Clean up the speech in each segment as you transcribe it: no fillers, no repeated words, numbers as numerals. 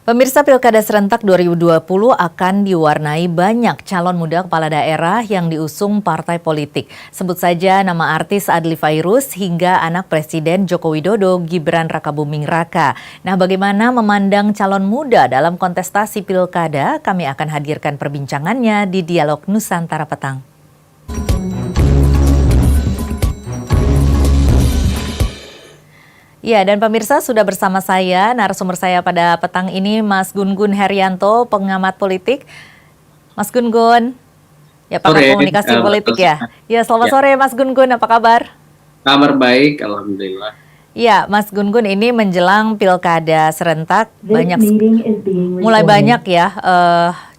Pemirsa Pilkada Serentak 2020 akan diwarnai banyak calon muda kepala daerah yang diusung partai politik. Sebut saja nama artis Adly Fairuz hingga anak Presiden Joko Widodo Gibran Rakabuming Raka. Nah, bagaimana memandang calon muda dalam kontestasi Pilkada? Kami akan hadirkan perbincangannya di Dialog Nusantara Petang. Ya, dan pemirsa sudah bersama saya, narasumber saya pada petang ini Mas Gun-Gun Herianto, pengamat politik. Mas Gun-Gun, ya pakar komunikasi politik ya. Ya, selamat sore Mas Gun-Gun, apa kabar? Kabar baik, alhamdulillah. Ya, Mas Gun-Gun, ini menjelang Pilkada Serentak mulai banyak ya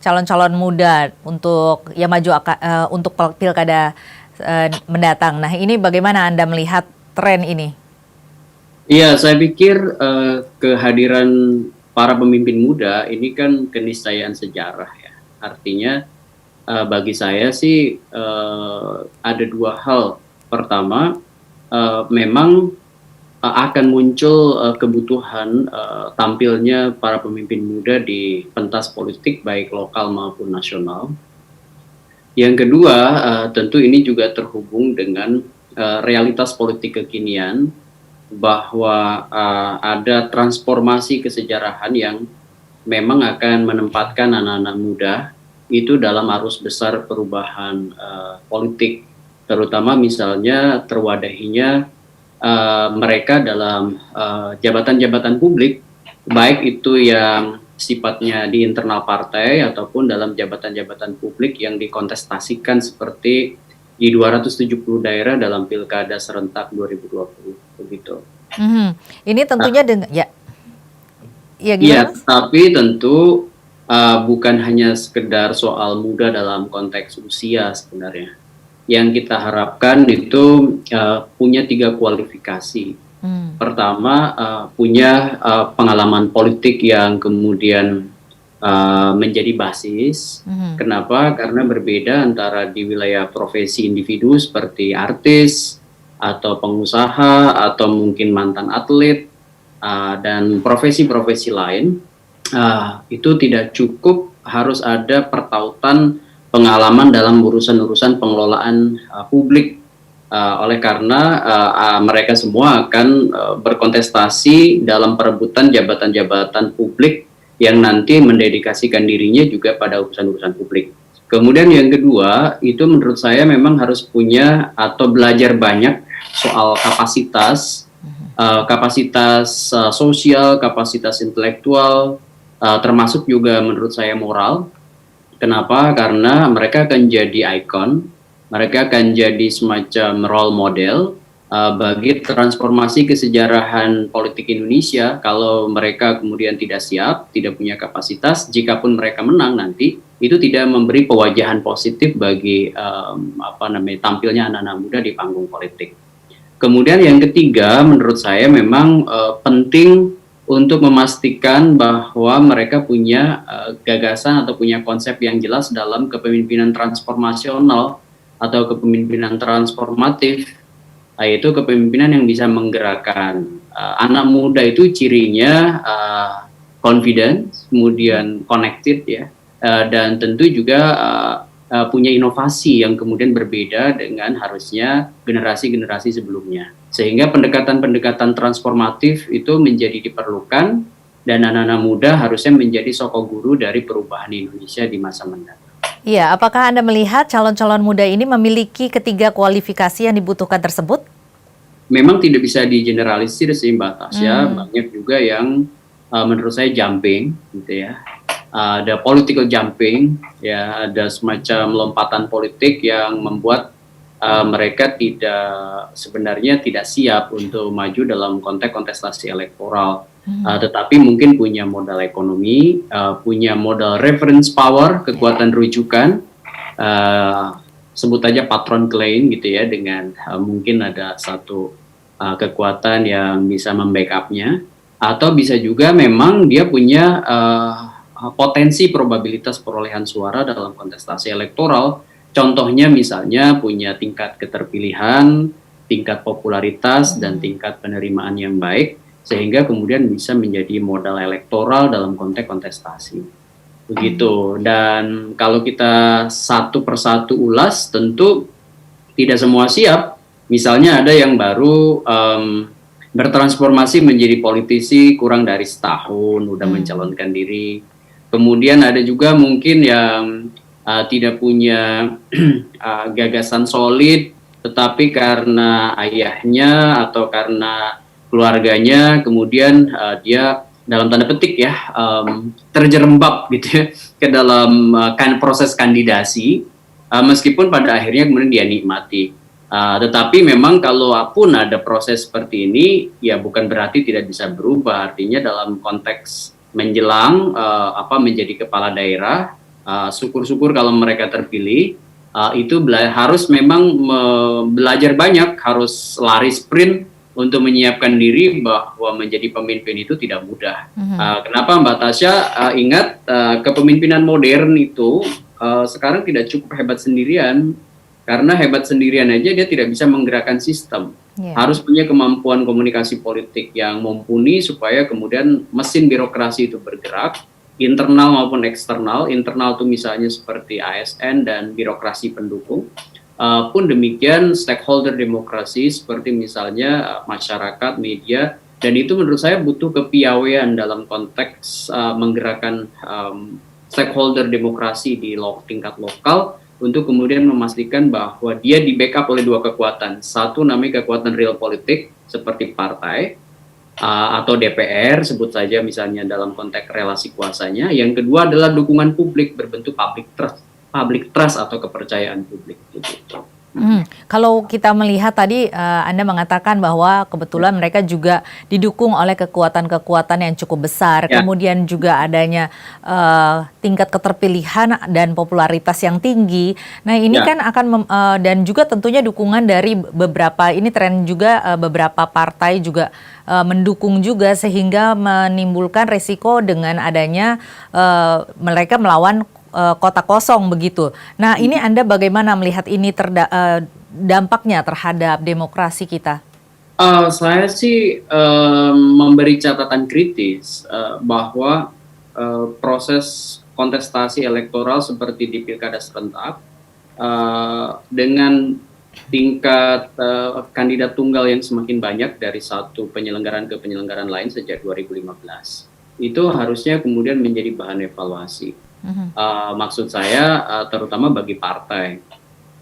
calon-calon muda untuk ya maju untuk Pilkada mendatang. Nah, ini bagaimana Anda melihat tren ini? Iya, saya pikir kehadiran para pemimpin muda ini kan keniscayaan sejarah ya. Artinya bagi saya sih ada dua hal. Pertama, memang akan muncul kebutuhan tampilnya para pemimpin muda di pentas politik baik lokal maupun nasional. Yang kedua, tentu ini juga terhubung dengan realitas politik kekinian, bahwa ada transformasi kesejarahan yang memang akan menempatkan anak-anak muda itu dalam arus besar perubahan politik, terutama misalnya terwadahinya mereka dalam jabatan-jabatan publik, baik itu yang sifatnya di internal partai ataupun dalam jabatan-jabatan publik yang dikontestasikan seperti di 270 daerah dalam Pilkada Serentak 2020 begitu. Ini tentunya dengan Iya, tapi tentu bukan hanya sekedar soal muda dalam konteks usia sebenarnya. Yang kita harapkan itu punya 3 kualifikasi. Pertama, punya pengalaman politik yang kemudian menjadi basis. Kenapa? Karena berbeda antara di wilayah profesi individu seperti artis atau pengusaha atau mungkin mantan atlet dan profesi-profesi lain, itu tidak cukup harus ada pertautan pengalaman dalam urusan-urusan pengelolaan publik. Oleh karena mereka semua akan berkontestasi dalam perebutan jabatan-jabatan publik yang nanti mendedikasikan dirinya juga pada urusan-urusan publik. Kemudian yang kedua, itu menurut saya memang harus punya atau belajar banyak soal kapasitas, sosial, kapasitas intelektual, termasuk juga menurut saya moral. Kenapa? Karena mereka akan jadi ikon, mereka akan jadi semacam role model bagi transformasi kesejarahan politik Indonesia. Kalau mereka kemudian tidak siap, tidak punya kapasitas, jikapun mereka menang nanti, itu tidak memberi pewajahan positif bagi tampilnya anak-anak muda di panggung politik. Kemudian yang ketiga, menurut saya memang penting untuk memastikan bahwa mereka punya gagasan atau punya konsep yang jelas dalam kepemimpinan transformasional atau kepemimpinan transformatif, yaitu kepemimpinan yang bisa menggerakkan. Anak muda itu cirinya confidence, kemudian connected ya, dan tentu juga punya inovasi yang kemudian berbeda dengan harusnya generasi-generasi sebelumnya. Sehingga pendekatan-pendekatan transformatif itu menjadi diperlukan, dan anak-anak muda harusnya menjadi sosok guru dari perubahan Indonesia di masa mendatang. Iya, apakah Anda melihat calon-calon muda ini memiliki ketiga kualifikasi yang dibutuhkan tersebut? Memang tidak bisa digeneralisir sih Mbak Tasya, banyak juga yang menurut saya jumping gitu ya. Ada political jumping, ya, ada semacam lompatan politik yang membuat mereka sebenarnya tidak siap untuk maju dalam konteks kontestasi elektoral, tetapi mungkin punya modal ekonomi, punya modal reference power, kekuatan rujukan, sebut aja patron claim gitu ya, dengan mungkin ada satu kekuatan yang bisa membackupnya, atau bisa juga memang dia punya potensi probabilitas perolehan suara dalam kontestasi elektoral. Contohnya misalnya punya tingkat keterpilihan, tingkat popularitas, dan tingkat penerimaan yang baik, sehingga kemudian bisa menjadi modal elektoral dalam konteks kontestasi. Begitu. Dan kalau kita satu persatu ulas, tentu tidak semua siap. Misalnya ada yang baru bertransformasi menjadi politisi kurang dari setahun, udah mencalonkan diri. Kemudian ada juga mungkin yang tidak punya gagasan solid, tetapi karena ayahnya atau karena keluarganya, kemudian dia dalam tanda petik ya terjerembab gitu ya ke dalam proses kandidasi, meskipun pada akhirnya kemudian dia nikmati. Tetapi memang kalaupun ada proses seperti ini, ya bukan berarti tidak bisa berubah. Artinya dalam konteks menjelang menjadi kepala daerah, syukur-syukur kalau mereka terpilih, itu harus memang belajar banyak, harus lari sprint untuk menyiapkan diri bahwa menjadi pemimpin itu tidak mudah. Kenapa Mbak Tasya? Ingat kepemimpinan modern itu sekarang tidak cukup hebat sendirian. Karena hebat sendirian aja dia tidak bisa menggerakkan sistem. Harus punya kemampuan komunikasi politik yang mumpuni supaya kemudian mesin birokrasi itu bergerak, internal maupun eksternal. Internal itu misalnya seperti ASN dan birokrasi pendukung. Pun demikian stakeholder demokrasi seperti misalnya masyarakat, media, dan itu menurut saya butuh kepiawaian dalam konteks menggerakkan stakeholder demokrasi di tingkat lokal, untuk kemudian memastikan bahwa dia di backup oleh dua kekuatan. Satu namanya kekuatan real politik seperti partai atau DPR, sebut saja misalnya dalam konteks relasi kuasanya. Yang kedua adalah dukungan publik berbentuk public trust atau kepercayaan publik. Gitu. Kalau kita melihat tadi Anda mengatakan bahwa kebetulan mereka juga didukung oleh kekuatan-kekuatan yang cukup besar, kemudian juga adanya tingkat keterpilihan dan popularitas yang tinggi. Nah ini kan akan dan juga tentunya dukungan dari beberapa, ini tren juga beberapa partai juga mendukung juga, sehingga menimbulkan resiko dengan adanya mereka melawan kota kosong begitu. Nah ini Anda bagaimana melihat ini dampaknya terhadap demokrasi kita? Saya sih memberi catatan kritis bahwa proses kontestasi elektoral seperti di pilkada serentak dengan tingkat kandidat tunggal yang semakin banyak dari satu penyelenggaraan ke penyelenggaraan lain sejak 2015, itu harusnya kemudian menjadi bahan evaluasi. Maksud saya terutama bagi partai.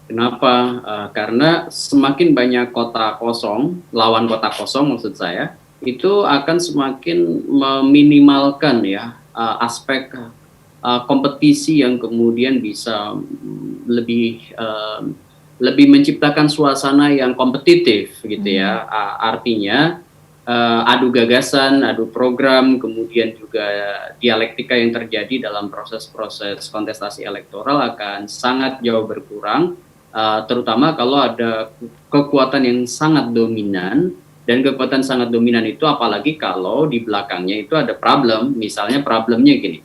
Kenapa? Karena semakin banyak kota kosong, lawan kota kosong maksud saya, itu akan semakin meminimalkan ya aspek kompetisi yang kemudian bisa lebih menciptakan suasana yang kompetitif gitu ya. Artinya adu gagasan, adu program, kemudian juga dialektika yang terjadi dalam proses-proses kontestasi elektoral akan sangat jauh berkurang, terutama kalau ada kekuatan yang sangat dominan, dan kekuatan sangat dominan itu apalagi kalau di belakangnya itu ada problem. Misalnya problemnya gini,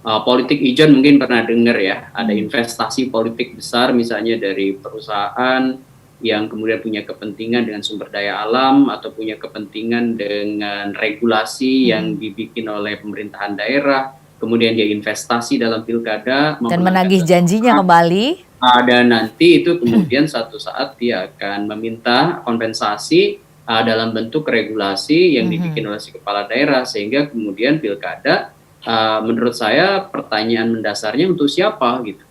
politik ijon mungkin pernah dengar ya, ada investasi politik besar misalnya dari perusahaan yang kemudian punya kepentingan dengan sumber daya alam atau punya kepentingan dengan regulasi yang dibikin oleh pemerintahan daerah, kemudian dia investasi dalam pilkada dan menagih janjinya kembali. Dan nanti itu kemudian satu saat dia akan meminta kompensasi dalam bentuk regulasi yang dibikin oleh si kepala daerah, sehingga kemudian pilkada menurut saya pertanyaan mendasarnya untuk siapa gitu.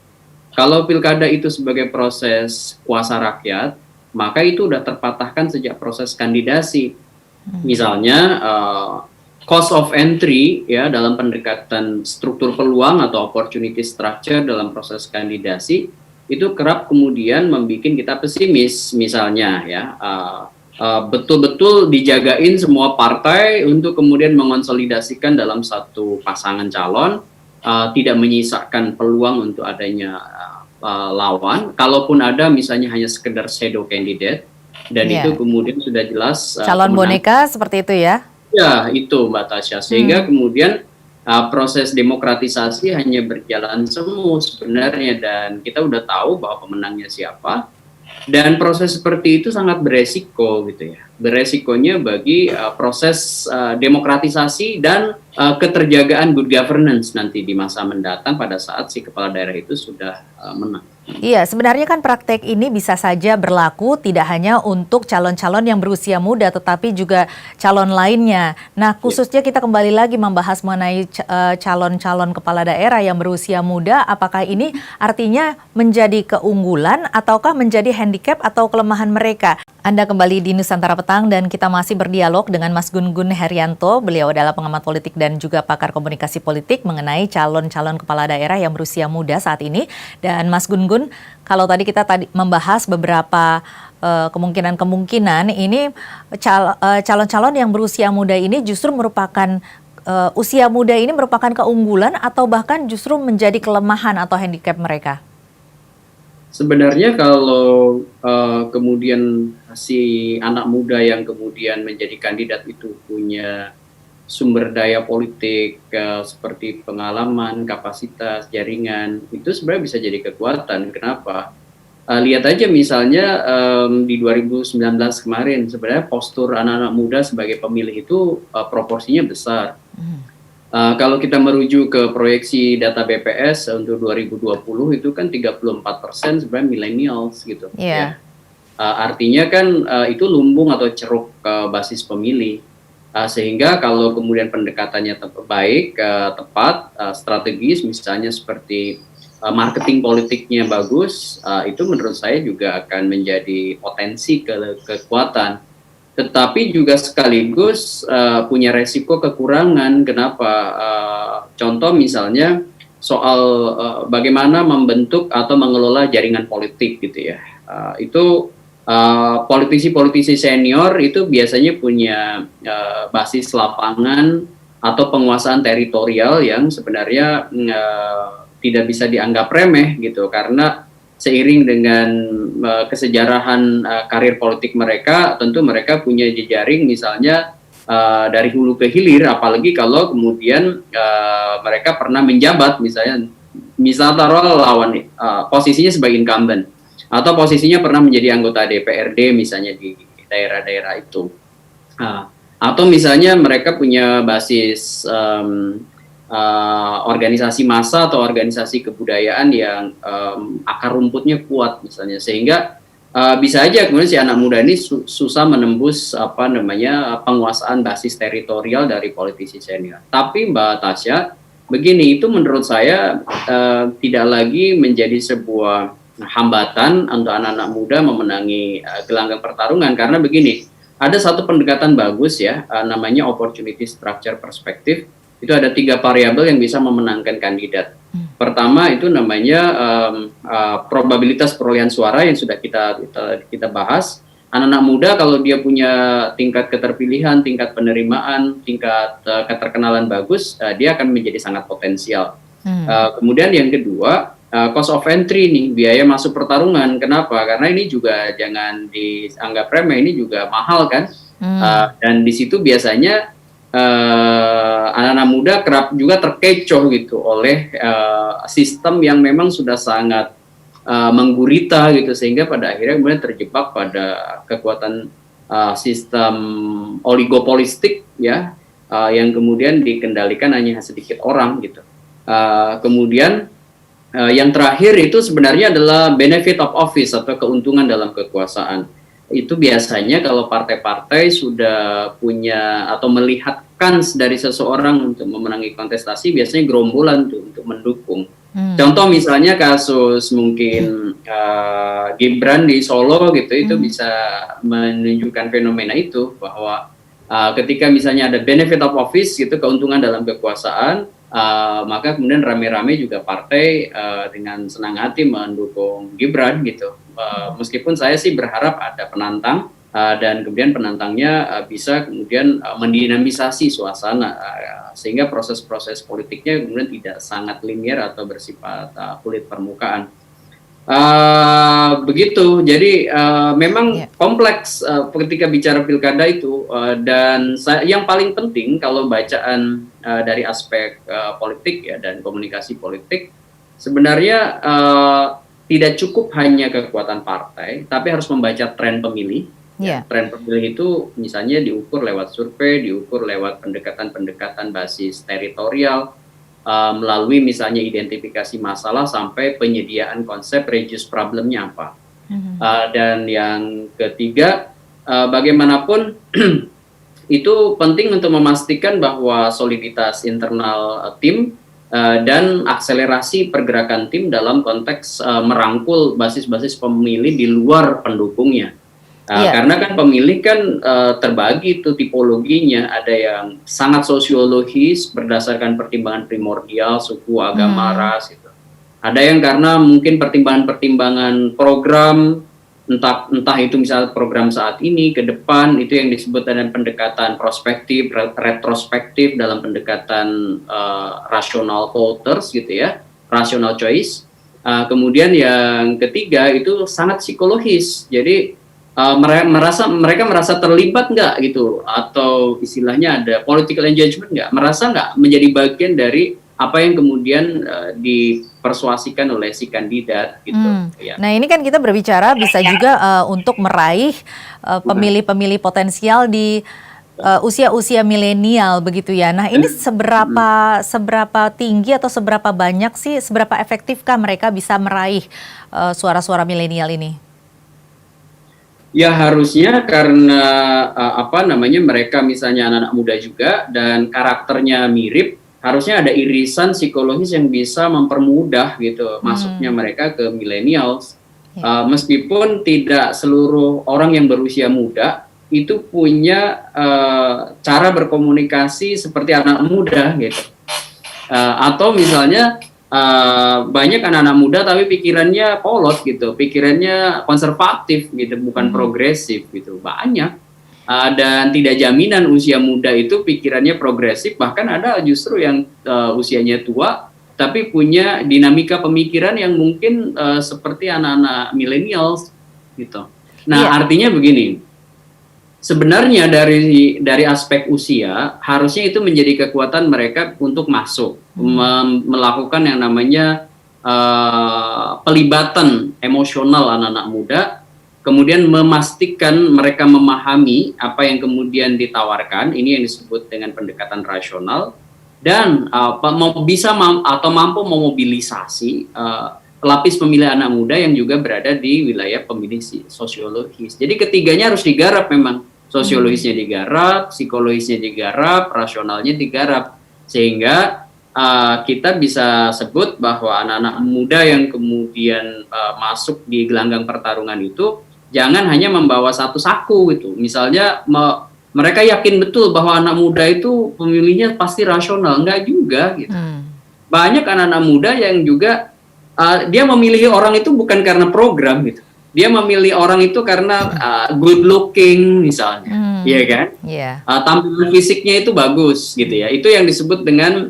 Kalau pilkada itu sebagai proses kuasa rakyat, maka itu sudah terpatahkan sejak proses kandidasi. Misalnya cost of entry ya dalam pendekatan struktur peluang atau opportunity structure dalam proses kandidasi itu kerap kemudian membuat kita pesimis. Misalnya ya betul-betul dijagain semua partai untuk kemudian mengonsolidasikan dalam satu pasangan calon, tidak menyisakan peluang untuk adanya lawan. Kalaupun ada misalnya hanya sekedar shadow candidate, dan itu kemudian sudah jelas calon boneka seperti itu ya? Ya itu Mbak Tasya, sehingga kemudian proses demokratisasi hanya berjalan semu sebenarnya, dan kita udah tahu bahwa pemenangnya siapa. Dan proses seperti itu sangat beresiko gitu ya. Beresikonya bagi proses demokratisasi dan keterjagaan good governance nanti di masa mendatang pada saat si kepala daerah itu sudah menang. Iya, sebenarnya kan praktek ini bisa saja berlaku tidak hanya untuk calon-calon yang berusia muda, tetapi juga calon lainnya. Nah, khususnya kita kembali lagi membahas mengenai calon-calon kepala daerah yang berusia muda, apakah ini artinya menjadi keunggulan ataukah menjadi handicap atau kelemahan mereka? Anda kembali di Nusantara Petang dan kita masih berdialog dengan Mas Gun-Gun Herianto. Beliau adalah pengamat politik dan juga pakar komunikasi politik mengenai calon-calon kepala daerah yang berusia muda saat ini. Dan Mas Gun-Gun, kalau tadi kita membahas beberapa kemungkinan-kemungkinan, ini calon-calon yang berusia muda ini justru merupakan usia muda ini merupakan keunggulan atau bahkan justru menjadi kelemahan atau handicap mereka? Sebenarnya kalau kemudian si anak muda yang kemudian menjadi kandidat itu punya sumber daya politik seperti pengalaman, kapasitas, jaringan, itu sebenarnya bisa jadi kekuatan. Kenapa? Lihat aja misalnya di 2019 kemarin, sebenarnya postur anak-anak muda sebagai pemilih itu proporsinya besar. Kalau kita merujuk ke proyeksi data BPS untuk 2020 itu kan 34% sebenarnya millennials gitu. Ya. Artinya kan itu lumbung atau ceruk basis pemilih. Sehingga kalau kemudian pendekatannya baik, tepat, strategis misalnya seperti marketing politiknya bagus, itu menurut saya juga akan menjadi potensi kekuatan. Tetapi juga sekaligus punya resiko kekurangan. Kenapa? Contoh misalnya soal bagaimana membentuk atau mengelola jaringan politik gitu ya. Itu politisi-politisi senior itu biasanya punya basis lapangan atau penguasaan teritorial yang sebenarnya tidak bisa dianggap remeh gitu, karena seiring dengan kesejarahan karir politik mereka, tentu mereka punya jejaring misalnya dari hulu ke hilir, apalagi kalau kemudian mereka pernah menjabat misal taruh lawan posisinya sebagai incumbent atau posisinya pernah menjadi anggota DPRD misalnya di daerah-daerah itu, atau misalnya mereka punya basis organisasi massa atau organisasi kebudayaan yang akar rumputnya kuat misalnya, sehingga bisa aja kemudian si anak muda ini susah menembus penguasaan basis teritorial dari politisi senior. Tapi Mbak Tasya, begini, itu menurut saya tidak lagi menjadi sebuah hambatan untuk anak-anak muda memenangi gelanggang pertarungan, karena begini, ada satu pendekatan bagus ya, namanya opportunity structure perspective. Itu ada 3 variabel yang bisa memenangkan kandidat. Pertama itu namanya probabilitas perolehan suara yang sudah kita bahas. Anak-anak muda kalau dia punya tingkat keterpilihan, tingkat penerimaan, tingkat keterkenalan bagus, dia akan menjadi sangat potensial. Kemudian yang kedua, cost of entry nih, biaya masuk pertarungan. Kenapa? Karena ini juga jangan dianggap remeh, ini juga mahal kan. Dan di situ biasanya anak-anak muda kerap juga terkecoh gitu oleh sistem yang memang sudah sangat menggurita gitu, sehingga pada akhirnya kemudian terjebak pada kekuatan sistem oligopolistik ya, yang kemudian dikendalikan hanya sedikit orang gitu. Kemudian yang terakhir itu sebenarnya adalah benefit of office atau keuntungan dalam kekuasaan. Itu biasanya kalau partai-partai sudah punya atau melihat kans dari seseorang untuk memenangi kontestasi, biasanya gerombolan tuh untuk mendukung. Contoh misalnya kasus mungkin Gibran di Solo gitu, itu bisa menunjukkan fenomena itu, bahwa ketika misalnya ada benefit of office gitu, keuntungan dalam kekuasaan, maka kemudian rame-rame juga partai dengan senang hati mendukung Gibran gitu. Meskipun saya sih berharap ada penantang dan kemudian penantangnya bisa kemudian mendinamisasi suasana sehingga proses-proses politiknya kemudian tidak sangat linier atau bersifat kulit permukaan. Begitu, jadi memang kompleks ketika bicara pilkada itu, dan yang paling penting kalau bacaan dari aspek politik ya dan komunikasi politik, sebenarnya tidak cukup hanya kekuatan partai, tapi harus membaca tren pemilih. Ya, Iya. tren pemilih itu misalnya diukur lewat survei, diukur lewat pendekatan-pendekatan basis teritorial, melalui misalnya identifikasi masalah sampai penyediaan konsep reduce problemnya apa. Mhm. Dan yang ketiga, bagaimanapun itu penting untuk memastikan bahwa soliditas internal tim dan akselerasi pergerakan tim dalam konteks merangkul basis-basis pemilih di luar pendukungnya. Iya. Karena kan pemilih kan terbagi tuh tipologinya, ada yang sangat sosiologis berdasarkan pertimbangan primordial, suku, agama, Hmm. ras gitu. Ada yang karena mungkin pertimbangan-pertimbangan program, entah itu misalnya program saat ini ke depan, itu yang disebut dengan pendekatan prospektif, retrospektif dalam pendekatan rasional voters gitu ya, rational choice. Kemudian yang ketiga itu sangat psikologis, jadi mereka merasa terlibat nggak gitu, atau istilahnya ada political engagement nggak, merasa nggak menjadi bagian dari apa yang kemudian dipersuasikan oleh si kandidat gitu ya. Nah, ini kan kita berbicara bisa juga untuk meraih pemilih-pemilih potensial di usia-usia milenial begitu ya. Nah, ini seberapa tinggi atau seberapa banyak sih, seberapa efektifkah mereka bisa meraih suara-suara milenial ini? Ya harusnya karena apa namanya, mereka misalnya anak-anak muda juga dan karakternya mirip, harusnya ada irisan psikologis yang bisa mempermudah gitu masuknya Hmm, mereka ke millennials. ya. Meskipun tidak seluruh orang yang berusia muda itu punya cara berkomunikasi seperti anak muda gitu. Atau misalnya banyak anak-anak muda tapi pikirannya polos gitu, pikirannya konservatif gitu, bukan Mhm. progresif gitu, banyak. Dan tidak jaminan usia muda itu pikirannya progresif, bahkan ada justru yang usianya tua tapi punya dinamika pemikiran yang mungkin seperti anak-anak millennials gitu. Nah, Iya. artinya begini, sebenarnya dari aspek usia harusnya itu menjadi kekuatan mereka untuk masuk Mhm. melakukan yang namanya pelibatan emosional anak-anak muda, kemudian memastikan mereka memahami apa yang kemudian ditawarkan, ini yang disebut dengan pendekatan rasional, dan atau mampu memobilisasi lapis pemilih anak muda yang juga berada di wilayah pemilih sosiologis. Jadi ketiganya harus digarap memang. Hmm. Sosiologisnya digarap, psikologisnya digarap, rasionalnya digarap. Sehingga kita bisa sebut bahwa anak-anak muda yang kemudian masuk di gelanggang pertarungan itu jangan hanya membawa satu saku gitu. Misalnya mereka yakin betul bahwa anak muda itu pemilihnya pasti rasional, enggak juga gitu. Hmm. Banyak anak-anak muda yang juga dia memilih orang itu bukan karena program gitu. Dia memilih orang itu karena good looking misalnya, iya Hmm. kan? Iya. Tampilan fisiknya itu bagus gitu ya. Itu yang disebut dengan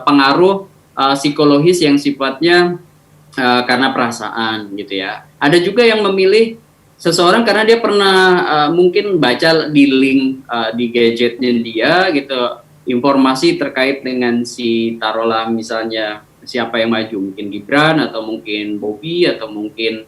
pengaruh psikologis yang sifatnya karena perasaan gitu ya. Ada juga yang memilih seseorang karena dia pernah mungkin baca di link di gadgetnya dia gitu, informasi terkait dengan si taruhlah misalnya siapa yang maju, mungkin Gibran atau mungkin Bobi atau mungkin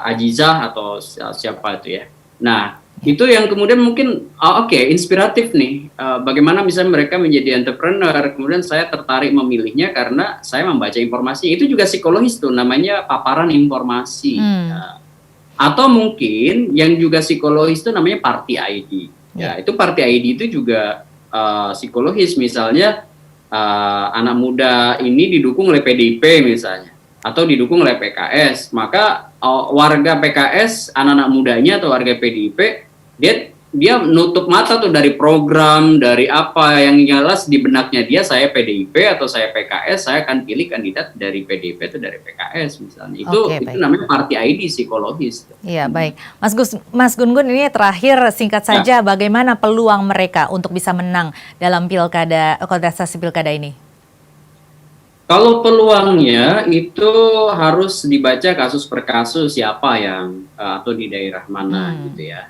Ajizah atau siapa itu ya. Nah, Ya. itu yang kemudian mungkin oke, inspiratif nih, bagaimana misalnya mereka menjadi entrepreneur, kemudian saya tertarik memilihnya karena saya membaca informasi, itu juga psikologis tuh, namanya paparan informasi. Hmm. Atau mungkin yang juga psikologis itu namanya party ID. Ya, Ya. itu party ID itu juga psikologis, misalnya anak muda ini didukung oleh PDIP misalnya, atau didukung oleh PKS, maka warga PKS, anak-anak mudanya atau warga PDIP, dia nutup mata tuh dari program, dari apa yang jelas di benaknya dia, saya PDIP atau saya PKS, saya akan pilih kandidat dari PDIP atau dari PKS misalnya. Oke, Itu baik. namanya party ID psikologis. Iya, baik. Mas Gun-Gun, ini terakhir singkat Ya. saja, bagaimana peluang mereka untuk bisa menang dalam pilkada, kontestasi pilkada ini? Kalau peluangnya itu harus dibaca kasus per kasus, siapa yang atau di daerah mana Hmm. gitu ya.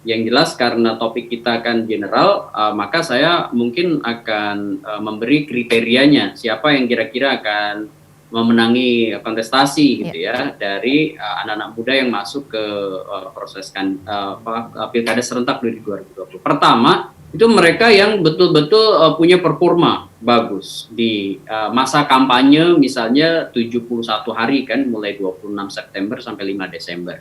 Yang jelas karena topik kita kan general, maka saya mungkin akan memberi kriterianya siapa yang kira-kira akan memenangi kontestasi gitu ya dari anak-anak muda yang masuk ke proses pilkada serentak dari 2020. Pertama, itu mereka yang betul-betul punya performa bagus di masa kampanye, misalnya 71 hari kan, mulai 26 September sampai 5 Desember.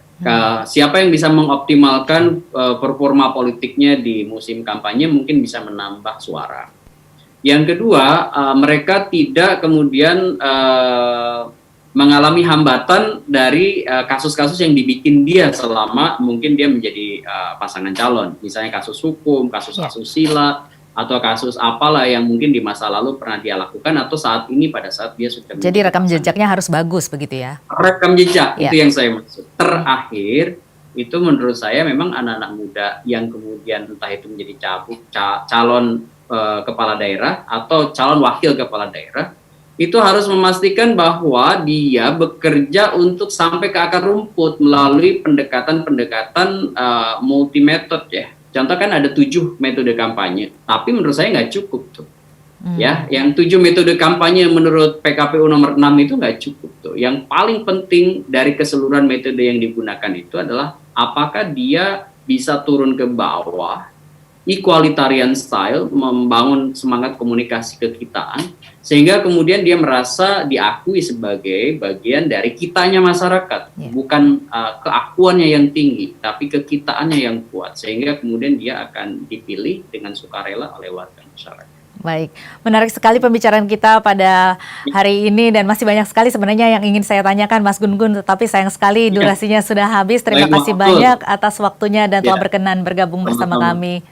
Siapa yang bisa mengoptimalkan performa politiknya di musim kampanye mungkin bisa menambah suara. Yang kedua, mereka tidak kemudian mengalami hambatan dari kasus-kasus yang dibikin dia selama mungkin dia menjadi pasangan calon. Misalnya kasus hukum, kasus asusila, atau kasus apalah yang mungkin di masa lalu pernah dia lakukan atau saat ini pada saat dia sudah. Jadi rekam jejaknya harus bagus begitu ya? Rekam jejak, itu yang saya maksud. Terakhir, itu menurut saya memang anak-anak muda yang kemudian entah itu menjadi calon kepala daerah atau calon wakil kepala daerah, itu harus memastikan bahwa dia bekerja untuk sampai ke akar rumput melalui pendekatan-pendekatan multi metode ya. Contoh kan ada 7 metode kampanye, tapi menurut saya nggak cukup tuh. Ya, yang 7 metode kampanye menurut PKPU nomor 6 itu nggak cukup tuh. Yang paling penting dari keseluruhan metode yang digunakan itu adalah apakah dia bisa turun ke bawah, equalitarian style, membangun semangat komunikasi kekitaan, sehingga kemudian dia merasa diakui sebagai bagian dari kitanya masyarakat, bukan keakuannya yang tinggi, tapi kekitaannya yang kuat, sehingga kemudian dia akan dipilih dengan sukarela oleh warga masyarakat. Baik, menarik sekali pembicaraan kita pada hari ini dan masih banyak sekali sebenarnya yang ingin saya tanyakan Mas Gun Gun, tetapi sayang sekali durasinya sudah habis. Terima kasih banyak atas waktunya dan telah berkenan bergabung bersama kami.